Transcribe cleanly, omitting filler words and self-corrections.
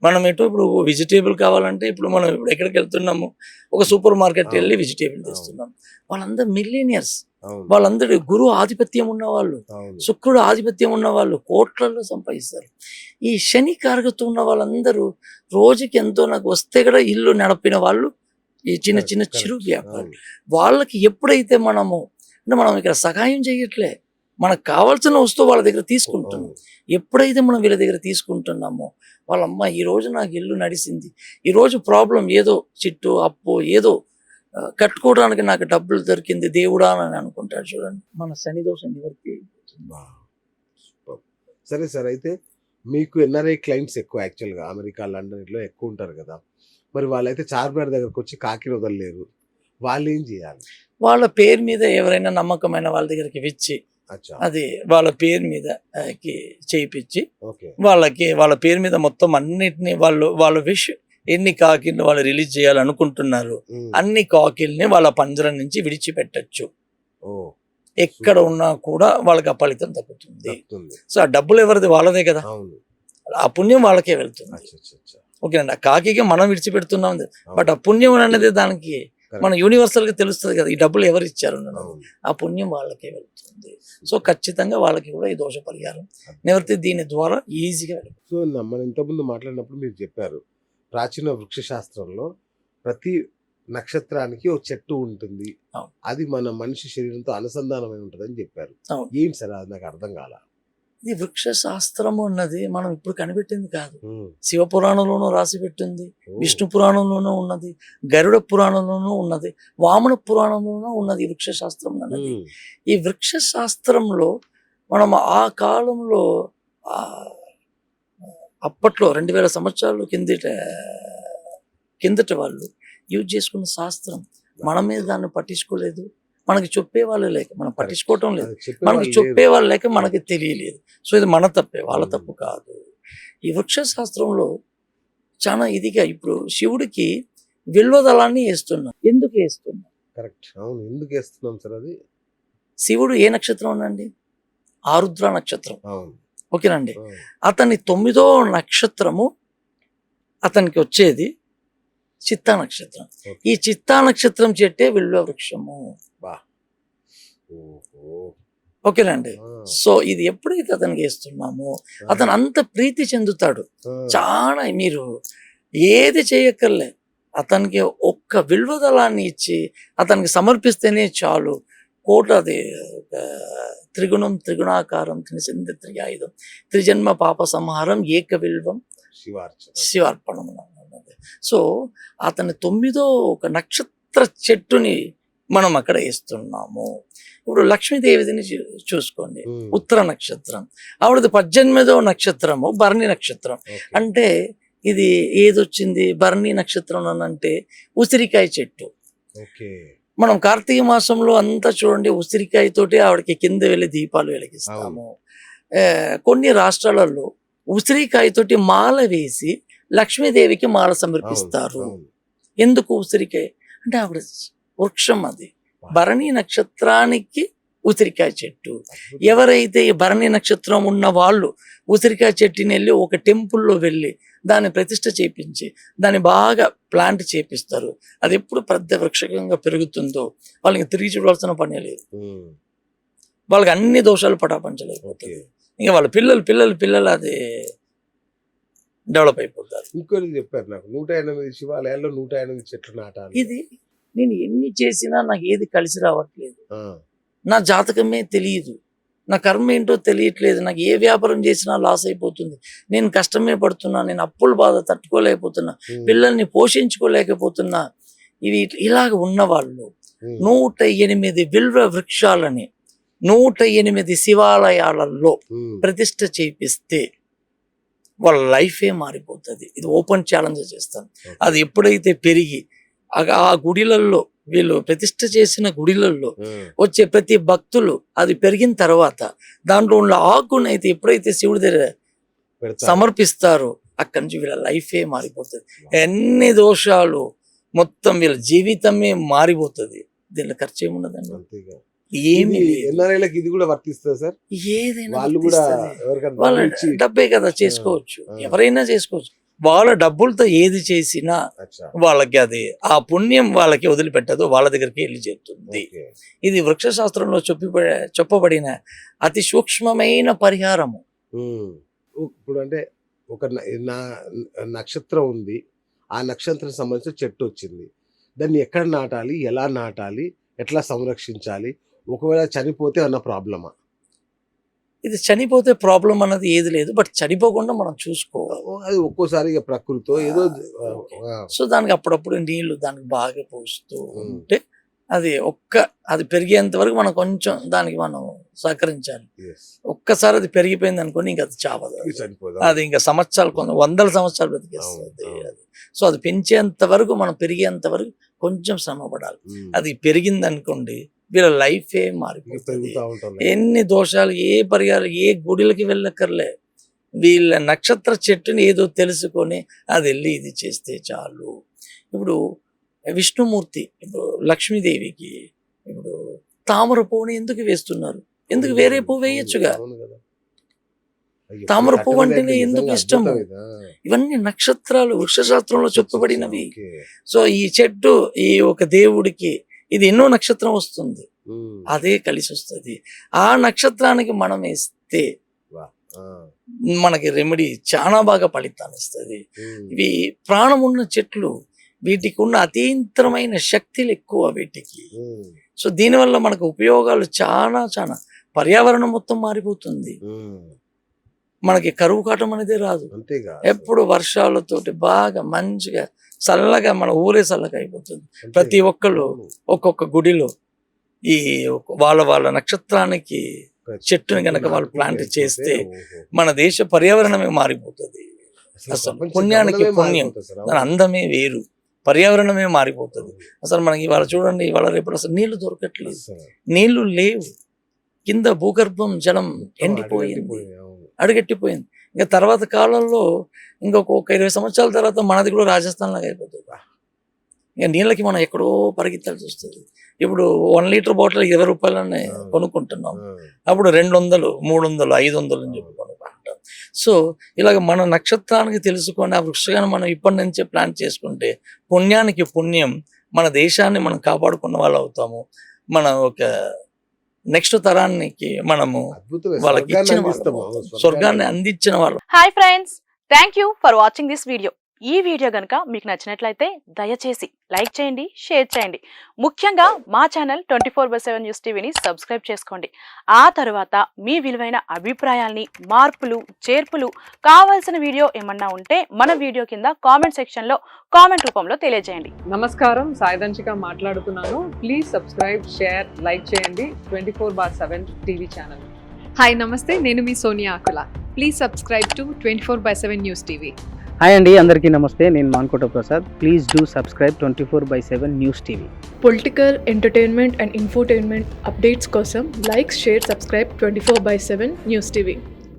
మనం ఇప్పుడు వెజిటేబుల్ కావాలంటే ఇప్పుడు మనం ఇప్పుడు ఎక్కడికి వెళ్తున్నాము, ఒక సూపర్ మార్కెట్ వెళ్ళి వెజిటేబుల్ తెస్తున్నాం. వాళ్ళందరూ మిలీనియర్స్, వాళ్ళందరూ గురు ఆధిపత్యం ఉన్నవాళ్ళు, శుక్రుడు ఆధిపత్యం ఉన్న వాళ్ళు కోట్లలో సంపాదిస్తారు. ఈ శని కారకత్వం ఉన్న వాళ్ళందరూ రోజుకి ఎంతో నాకు వస్తే కూడా ఇల్లు నడిపిన వాళ్ళు, ఈ చిన్న చిన్న చిరు వ్యాపారులు. వాళ్ళకి ఎప్పుడైతే మనం ఇక్కడ సహాయం చేయట్లే, మనకు కావాల్సిన వస్తువు వాళ్ళ దగ్గర తీసుకుంటున్నాం. ఎప్పుడైతే మనం వీళ్ళ దగ్గర తీసుకుంటున్నామో వాళ్ళమ్మ ఈరోజు నాకు ఇల్లు నడిచింది, ఈరోజు ప్రాబ్లం ఏదో చిట్టు అప్పు ఏదో కట్టుకోవడానికి నాకు డబ్బులు దొరికింది దేవుడా అని అనుకుంటాడు. చూడండి, మన శని దోషం నివర్తి. సరే సార్, అయితే మీకు ఎన్ఆర్ఐ క్లయింట్స్ ఎక్కువ యాక్చువల్గా అమెరికా లండన్ ఇట్లా ఎక్కువ ఉంటారు కదా, మరి వాళ్ళైతే చార్మినార్ దగ్గరకు వచ్చి కాకిని వదలలేరు, వాళ్ళు ఏం చేయాలి? వాళ్ళ పేరు మీద ఎవరైనా నమ్మకమైన వాళ్ళ దగ్గరికి ఇచ్చి అది వాళ్ళ పేరు మీద చేయించి వాళ్ళకి వాళ్ళ పేరు మీద మొత్తం అన్నిటిని వాళ్ళ విష్ ఎన్ని కాకిల్ని వాళ్ళు రిలీజ్ చేయాలనుకుంటున్నారు అన్ని కాకిల్ని వాళ్ళ పంజరం నుంచి విడిచిపెట్టచ్చు. ఎక్కడ ఉన్నా కూడా వాళ్ళకి ఆ ఫలితం తగ్గుతుంది. సో ఆ డబ్బులు ఎవరిది? వాళ్ళదే కదా, ఆ పుణ్యం వాళ్ళకే వెళ్తుంది. ఓకేనండి, ఆ కాకికి మనం విడిచిపెడుతున్నాం, బట్ ఆ పుణ్యం అనేది దానికి మన యూనివర్సల్ గా తెలుస్తుంది కదా, ఈ డబ్బులు ఎవరు ఇచ్చారు ఆ పుణ్యం వాళ్ళకే వెళ్తుంది. సో ఖచ్చితంగా వాళ్ళకి కూడా ఈ దోష పరిహారం నివర్తి దీని ద్వారా ఈజీగా. సో మనం ఇంతకుముందు మాట్లాడినప్పుడు మీరు చెప్పారు, ప్రాచీన వృక్ష శాస్త్రంలో ప్రతి నక్షత్రానికి ఒక చెట్టు ఉంటుంది, అది మన మనిషి శరీరంతో అనుసంధానమై ఉంటుంది అని చెప్పారు. ఏంటి సార్ అది నాకు అర్థం కాల. ఇది వృక్ష శాస్త్రము అన్నది మనం ఇప్పుడు కనిపెట్టింది కాదు, శివ పురాణంలోనూ రాసి పెట్టింది, విష్ణు పురాణంలోనూ ఉన్నది, గరుడ పురాణంలోనూ ఉన్నది, వామన పురాణంలోనూ ఉన్నది వృక్ష శాస్త్రం అన్నది. ఈ వృక్ష శాస్త్రంలో మనం ఆ కాలంలో అప్పట్లో 2000 సంవత్సరాలు కిందట వాళ్ళు యూజ్ చేసుకున్న శాస్త్రం, మన మీద దాన్ని పట్టించుకోలేదు, మనకి చెప్పేవాళ్ళు లేక మనం పట్టించుకోవటం లేదు, మనకి చెప్పేవాళ్ళు లేక మనకి తెలియలేదు. సో ఇది మన తప్పే, వాళ్ళ తప్పు కాదు. ఈ వృక్ష శాస్త్రంలో చాలా ఇదిగా ఇప్పుడు శివుడికి విల్వదళాన్ని వేస్తున్నాం. ఎందుకు వేస్తున్నాం? కరెక్ట్, అవును, ఎందుకు వేస్తున్నాం సార్? అది శివుడు ఏ నక్షత్రం అండి? ఆరుద్ర నక్షత్రం. ఓకేనండి, అతని 9వ నక్షత్రము అతనికి వచ్చేది చిత్తా నక్షత్రం. ఈ చిత్తా నక్షత్రం చెట్టే విల్వ వృక్షము. ఓకేనండి, సో ఇది ఎప్పుడైతే అతనికి వేస్తున్నామో అతను అంత ప్రీతి చెందుతాడు. చాలా మీరు ఏది చేయక్కర్లే, అతనికి ఒక్క విల్వదళాన్ని ఇచ్చి అతనికి సమర్పిస్తేనే చాలు. కోటది త్రిగుణం త్రిగుణాకారం త్రిసింధ త్రియాయుధం త్రిజన్మ పాప సంహారం ఏక విల్వం శివార్పణం. సో అతని 9వ ఒక నక్షత్ర చెట్టుని మనం అక్కడ వేస్తున్నాము. ఇప్పుడు లక్ష్మీదేవిని చూసుకోండి, ఉత్తర నక్షత్రం, ఆవిడది 18వ నక్షత్రము భరణి నక్షత్రం. అంటే ఇది ఏదొచ్చింది? భరణి నక్షత్రం అని అంటే ఉసిరికాయ చెట్టు. మనం కార్తీక మాసంలో అంతా చూడండి ఉసిరికాయతోటి ఆవిడకి కింద వెళ్ళి దీపాలు వెలిగిస్తాము. కొన్ని రాష్ట్రాలలో ఉసిరికాయతోటి మాల వేసి లక్ష్మీదేవికి మాల సమర్పిస్తారు. ఎందుకు ఉసిరికాయ అంటే ఆవిడ వృక్షం, అది భరణి నక్షత్రానికి ఉసిరికాయ చెట్టు. ఎవరైతే ఈ భరణి నక్షత్రం ఉన్న వాళ్ళు ఉసిరికాయ చెట్టుని వెళ్ళి ఒక టెంపుల్లో వెళ్ళి దాన్ని ప్రతిష్ఠ చేపించి దాన్ని బాగా ప్లాంట్ చేపిస్తారు. అది ఎప్పుడు పెద్ద వృక్షంగా పెరుగుతుందో వాళ్ళకి తిరిగి చూడాల్సిన పని లేదు, వాళ్ళకి అన్ని దోషాలు పటాపంచలేకపోతుంది. ఇంకా వాళ్ళ పిల్లలు అది డెవలప్ అయిపోతారు. ఇంకోటి చెప్పారు నాకు, 108 శివాలయాల్లో 108 చెట్లు నాటాలి. ఇది నేను ఎన్ని చేసినా నాకు ఏది కలిసి రావట్లేదు, నా జాతకమే తెలియదు, నా కర్మ ఏంటో తెలియట్లేదు, నాకు ఏ వ్యాపారం చేసినా లాస్ అయిపోతుంది, నేను కష్టమే పడుతున్నా, నేను అప్పుల బాధ తట్టుకోలేకపోతున్నా, పిల్లల్ని పోషించుకోలేకపోతున్నా. ఇవి ఇలాగ ఉన్నవాళ్ళు 108 విల్వ వృక్షాలని 108 శివాలయాలలో ప్రతిష్ఠ చేపిస్తే వాళ్ళ లైఫే మారిపోతుంది. ఇది ఓపెన్ ఛాలెంజ్ చేస్తాను. అది ఎప్పుడైతే పెరిగి ఆ గుడిలలో వీళ్ళు ప్రతిష్ఠ చేసిన గుడిలలో వచ్చే ప్రతి భక్తులు అది పెరిగిన తర్వాత దాంట్లో ఉన్న ఆకునైతే ఎప్పుడైతే శివుడి దగ్గర సమర్పిస్తారో అక్కడి నుంచి వీళ్ళ లైఫే మారిపోతుంది. ఎన్ని దోషాలు మొత్తం వీళ్ళ జీవితమే మారిపోతుంది. దీనిలో ఖర్చు ఏమున్నదండి, ఏమి. ఇది కూడా వర్తిస్తుంది సార్, ఏదైనా వాళ్ళ డబ్బే కదా చేసుకోవచ్చు, ఎవరైనా చేసుకోవచ్చు. వాళ్ళ డబ్బులతో ఏది చేసినా అచ్చా వాళ్ళకి అది ఆ పుణ్యం వాళ్ళకి వదిలిపెట్టదు, వాళ్ళ దగ్గరికి వెళ్ళి చేరుతుంది. ఓకే ఇది వృక్షశాస్త్రంలో చెప్పబడిన అతి సూక్ష్మమైన పరిహారము. ఉమ్. ఇప్పుడు అంటే ఒక నక్షత్రం ఉంది, ఆ నక్షత్రం సంబంధించిన చెట్టు వచ్చింది, దాన్ని ఎక్కడ నాటాలి, ఎలా నాటాలి, ఎట్లా సంరక్షించాలి, ఒకవేళ చనిపోతే అన్న ప్రాబ్లమా? ఇది చనిపోతే ప్రాబ్లం అన్నది ఏది లేదు, బట్ చనిపోకుండా మనం చూసుకోవాలి. అది ఒక్కోసారి ఇక ప్రకృతితో ఏదో సో దానికి అప్పుడప్పుడు నీళ్లు దానికి బాగా పోస్తూ ఉంటే అది పెరిగేంత వరకు మనం కొంచెం దానికి మనం సహకరించాలి. ఒక్కసారి అది పెరిగిపోయింది అనుకోండి, ఇంకా అది చావదు, అది ఇంకా సంవత్సరాలు వందల సంవత్సరాలు బ్రతికేస్తుంది అది. సో అది పెంచేంత వరకు మనం పెరిగేంత వరకు కొంచెం శ్రమ పడాలి. అది పెరిగింది అనుకోండి, వీళ్ళ లైఫే మారిపోతుంది. ఎన్ని దోషాలు, ఏ పరిహారాలు, ఏ గుడిలకి వెళ్ళక్కర్లే, వీళ్ళ నక్షత్ర చెట్టుని ఏదో తెలుసుకొని అది వెళ్ళి ఇది చేస్తే చాలు. ఇప్పుడు విష్ణుమూర్తి, ఇప్పుడు లక్ష్మీదేవికి ఇప్పుడు తామర పువ్వుని ఎందుకు వేస్తున్నారు? ఎందుకు వేరే పువ్వు వేయొచ్చుగా? తామర పువ్వు అంటేనే ఎందుకు ఇష్టము? ఇవన్నీ నక్షత్రాలు వృక్షశాస్త్రంలో చెప్పబడినవి. సో ఈ చెట్టు ఈ ఒక దేవుడికి ఇది ఎన్నో నక్షత్రం వస్తుంది, అదే కలిసి వస్తుంది. ఆ నక్షత్రానికి మనం వేస్తే మనకి రెమెడీ చాలా బాగా ఫలితాన్ని ఇస్తుంది. ఇవి ప్రాణం ఉన్న చెట్లు, వీటికి ఉన్న అతీంతరమైన శక్తులు ఎక్కువ వీటికి. సో దీనివల్ల మనకు ఉపయోగాలు చాలా చాలా. పర్యావరణం మొత్తం మారిపోతుంది, మనకి కరువు కాటం అనేది రాదు. ఎప్పుడు వర్షాలతోటి బాగా మంచిగా చల్లగా మన ఊరే చల్లగా అయిపోతుంది. ప్రతి ఒక్కళ్ళు ఒక్కొక్క గుడిలో ఈ వాళ్ళ నక్షత్రానికి చెట్టుని కనుక వాళ్ళు ప్లాంట్ చేస్తే మన దేశ పర్యావరణమే మారిపోతుంది. అసలు పుణ్యానికి పుణ్యం, దాని అందమే వేరు, పర్యావరణమే మారిపోతుంది. అసలు మనకి ఇవాళ చూడండి, ఇవాళ రేపు అసలు నీళ్లు దొరకట్లేదు, నీళ్లు లేవు, కింద భూగర్భం జలం ఎండిపోయింది, అడుగెట్టిపోయింది. ఇంకా తర్వాత కాలంలో ఇంకొక 20 సంవత్సరాల తర్వాత మనది కూడా రాజస్థాన్ లాగా అయిపోతుంది. ఇంకా నీళ్ళకి మనం ఎక్కడో పరిగెత్తాల్సి వస్తుంది. ఇప్పుడు 1 లీటర్ బాటిల్ 20 రూపాయలనే కొనుక్కుంటున్నాం, అప్పుడు 200, 300, 500 అని చెప్పి కొనుక్కుంటాం. సో ఇలాగ మన నక్షత్రానికి తెలుసుకొని ఆ వృక్షాన్ని మనం ఇప్పటి నుంచే ప్లాన్ చేసుకుంటే పుణ్యానికి పుణ్యం, మన దేశాన్ని మనం కాపాడుకున్న వాళ్ళు అవుతాము. మనం ఒక నెక్స్ట్ తరానికి మనము వాళ్ళకి ఇచ్చిన స్వర్గాన్ని అందించిన వాళ్ళు. Hi friends, thank you for watching this video. ఈ వీడియో గనుక మీకు నచ్చినట్లయితే దయచేసి లైక్ చేయండి, షేర్ చేయండి. ముఖ్యంగా మా ఛానల్ 24/7 న్యూస్ టీవీని సబ్స్క్రైబ్ చేసుకోండి. ఆ తర్వాత మీ విలువైన అభిప్రాయాల్ని, మార్పులు, చేర్పులు, కావాల్సిన వీడియో ఏమన్నా ఉంటే మన వీడియో కింద కామెంట్ సెక్షన్లో కామెంట్ రూపంలో తెలియజేయండి. నమస్కారం, సాయిదంచిక మాట్లాడుతున్నాను. ప్లీజ్ సబ్స్క్రైబ్, షేర్, లైక్ చేయండి 24/7 టీవీ ఛానల్. హాయ్ నమస్తే, నేను మీ Sonia Akula. Please subscribe to 24/7 news TV. Hi అండి, అందరికీ నమస్తే. నేను Mankota Prasad. Please do subscribe 24/7 news TV. Political, entertainment and infotainment updates కోసం like, share, subscribe 24/7 news TV.